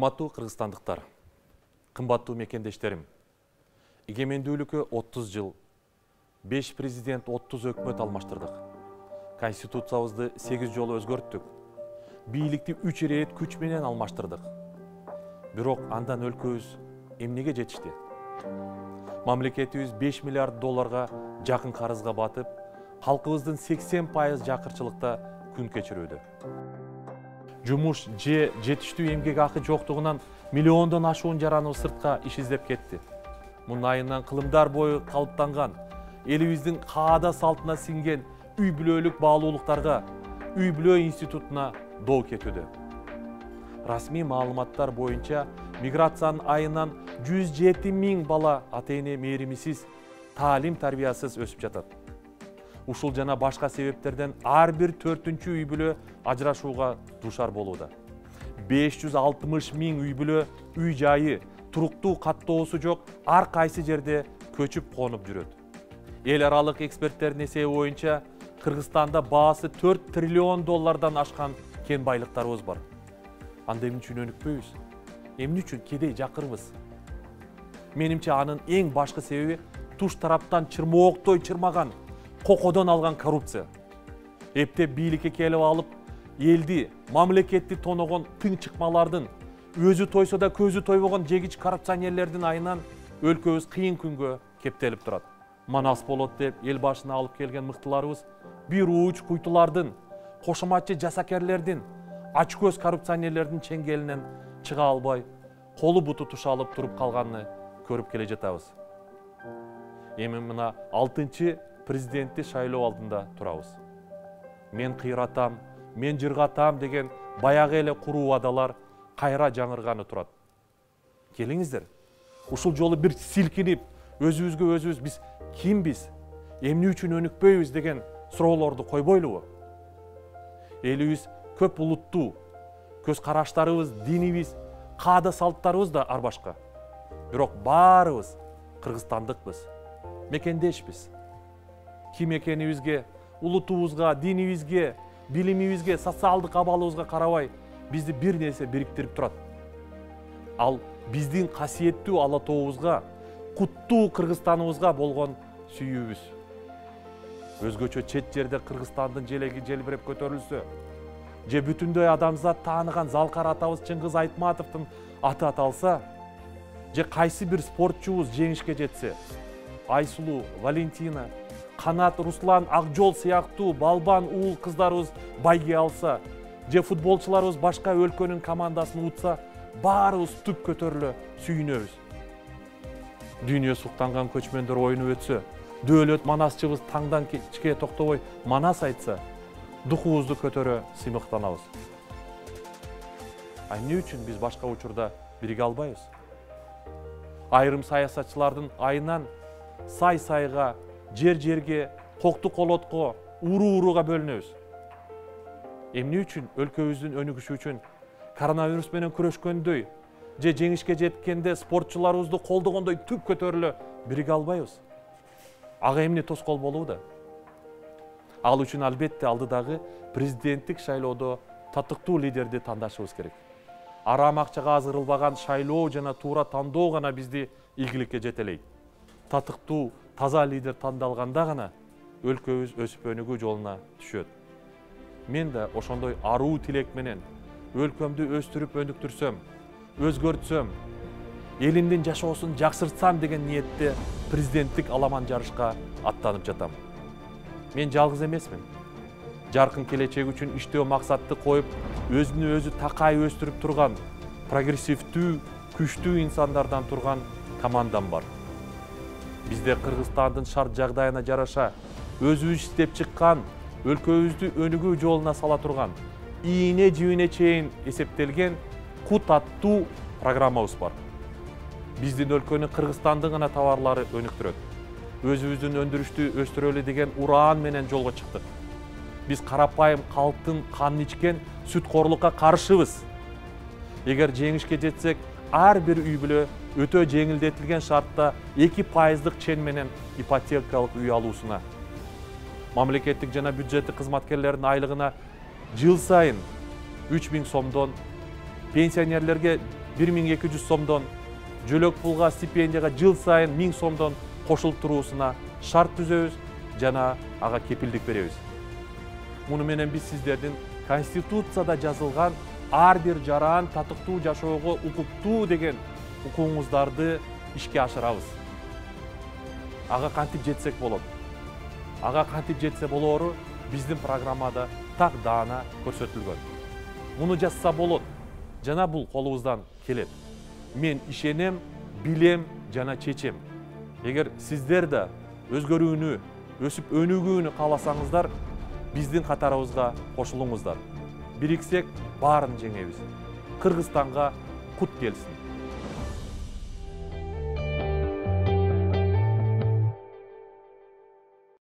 Урматтуу кыргызстандыктар, кымбаттуу мекендештерим. Эгемендүүлүккө 30 жыл, 5 президент, 30 өкмөт алмаштырдык. Конституциябызды 8 жолу өзгөрттүк. Бийликти 3 ирет күч менен алмаштырдык. Бирок андан өлкөбүз эмнеге жетишти? Мамлекетибиз 5 миллиард долларга жакын карызга батып, халкыбыздын 80% жакырчылыкта күн кечирүүдө. Жумуш же жетиштүү эмгек акы жоктугунан миллиондон ашуун жараныбыз сыртка иш издеп кетти. Мунун айынан кылымдар бою калыптанган, элибиздин каада салтына сиңген үй бүлөлүк баалуулуктарга, үй бүлө институтуна доо кетүүдө. Расмий маалыматтар боюнча миграциянын айынан 107 000 бала ата-эне мээримисиз, таалим тарбиясыз өсүп жатат. Ушул жана башка себептерден ар бир 4-үчү үй бүлө ажырашууга дуушар болууда. 560 000 үй бүлө үй жайы, туруктуу каттоосу жок, ар кайсы жерде көчүп конуп жүрөт. Эл аралык эксперттердин эсеби боюнча Кыргызстанда баасы 4 триллион доллардан ашкан кен байлыктарыбыз бар. Анда эмне үчүн өнүкпөйбүз? Эмне үчүн кедей жакырбыз? Менимче анын эң башкы себеби туш тараптан чырмооктой чырмаган, кокодон алган коррупция. Эптеп бийликке келип алып, элди, мамлекетти тоногон тың чыкмалардын, өзү тойсо да көзү тойбогон жегич коррупционерлердин айынан өлкөбүз кыйын күнгө кептелип турат. Манас болот деп эл башына алып келген мыктыларыбыз бир уч куйтулардын, кошоматчы жасакерлердин, ачкөз коррупционерлердин чеңгелинен чыга албай, колу буту тушалып туруп калганын көрүп келе жатабыз. Эми мына 6-чы президентти шайлоо алдында турабыз. Мен кыйратам, мен жыргатам деген баягы эле куруу убадалар кайра жаңырганы турат. Келиңиздер, ушул жолу бир силкинип, өзүбүзгө өзүбүз биз кимбиз, эмне үчүн өнүкпөйбүз деген суроолорду койбойлубу? Элибиз көп улуттуу, көз караштарыбыз, динибиз, каада салттарыбыз да ар башка. Бирок баарыбыз кыргызстандыкпыз, мекендешпиз. Ким экенибизге, улутубузга, динибизге, билимибизге, социалдык абалыбызга карабай бизди бир нерсе бириктирип турат. Ал биздин касиеттүү ала тообузга, куттуу Кыргызстаныбызга болгон сүйүүбүз. Өзгөчө чет жерде Кыргызстандын желеги желбиреп көтөрүлсө, же бүтүндөй адамзат тааныган Залкар атабыз Чыңгыз Айтматовдун аты аталса, же кайсы бир спортчубуз жеңишке жетсе, Айсулуу, Валентина, Канат, Руслан, Акжол сыяктуу балбан уул кыздарыбыз байге алса, же футболчуларыбыз башка өлкөнүн командасын утса, баарыбыз түп көтөрүлө сүйүнөбүз. Дүйнө суктанган көчмөндөр оюнуп өтсө, дөөлөт манасчыбыз таңдан кечке токтобой манас айтса, духубузду көтөрө сыймыктанабыз. Эмне үчүн биз башка учурда бириге албайбыз? Айрым саясатчылардын айынан сай-сайга, жер-жерге, кокту-колотко, уру-уруга бөлүнөбүз. Эмне үчүн өлкөбүздүн өнүгүшү үчүн коронавирус менен күрөшкөндөй, же жеңишке жеткенде спортчуларыбызды колдогондой түп көтөрүлө бириге албайбыз? Ага эмне тоскоол болууда? Ал үчүн албетте алдыдагы президенттик шайлоодо татыктуу лидерди тандашыбыз керек. Арам акчага азырылбаган шайлоо жана туура тандоо гана бизди ийгиликке жетелейт. Татыктуу, таза лидер тандалганда гана өлкөбүз өсүп өнүгүү жолуна түшөт. Мен да ошондой аруу тилек менен өлкөмдү өстүрүп өнүктүрсөм, өзгөртсөм, элимдин жашоосун жакшыртсам деген ниетте президенттик аламан жарышка аттанып жатам. Мен жалгыз эмесмин. Жаркын келечек үчүн иштөө максатты коюп, өзүнү өзү такай өстүрүп турган, прогрессивдүү, күчтүү инсандардан турган командам бар. Бизде Кыргызстандын шарт жагдайына жараша өзүбүз иштеп чыккан, өлкөбүздү өнүгүү жолуна сала турган, ийине жибине чейин эсептелген кут аттуу программабыз бар. Биздин өлкөнү Кыргызстандын гана товарлары өнүктүрөт. Өзүбүздүн өндүрүштү өстүрөлү деген ураан менен жолго чыктык. Биз карапайым калктын канын ичкен сүткорлукка каршыбыз. Эгер жеңишке жетсек, ар бир үй бүлө өтө жеңилдетилген шартта 2% чен менен ипотекалык үй алуусуна, мамлекеттик жана бюджеттик кызматкерлердин айлыгына жыл сайын 3000 сомдон, пенсионерлерге 1200 сомдон, жөлөк пулга стипендияга жыл сайын 1000 сомдон кошулуп туруусуна шарт түзөбүз жана ага кепилдик беребиз. Муну менен биз сиздердин Конституцияда жазылган ар бир жаран татыктуу жашоого укуктуу деген укугуңуздарды ишке ашырабыз. Ага кантип жетсек болот? Ага кантип жетсе болоору биздин программада так даана көрсөтүлгөн. Муну жазса болот жана бул колубуздан келет. Мен ишенем, билем жана чечем. Эгер сиздер да өзгөрүүнү, өсүп өнүгүүнү кааласаңыздар, биздин катарыбызга кошулуңуздар. Бириксек баарын жеңебиз. Кыргызстанга кут келсин.